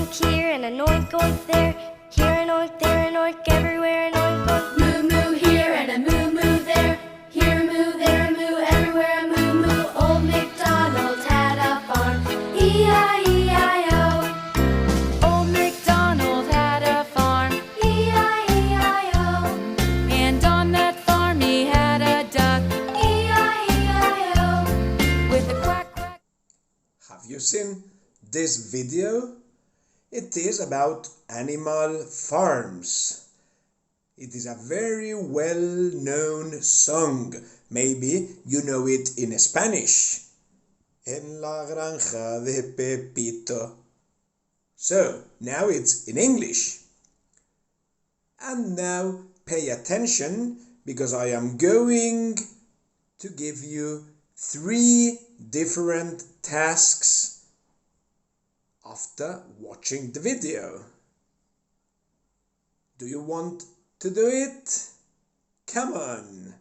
oink here and an oink oink there. Here an oink, there an oink, everywhere an oink oink. Moo moo here and a moo moo there. Here a moo, there a moo, everywhere a moo moo. Old MacDonald had a farm. E-I-E-I-O. Old MacDonald had a farm, E-I-E-I-O. and on that farm he had a duck E-I-E-I-O. with a quack quack. Have you seen this video? It is about animal farms. It is a very well-known song. Maybe you know it in Spanish. En la granja de Pepito. So, now it's in English. And now pay attention because I am going to give you 3 different tasks after watching the video. Do you want to do it? Come on!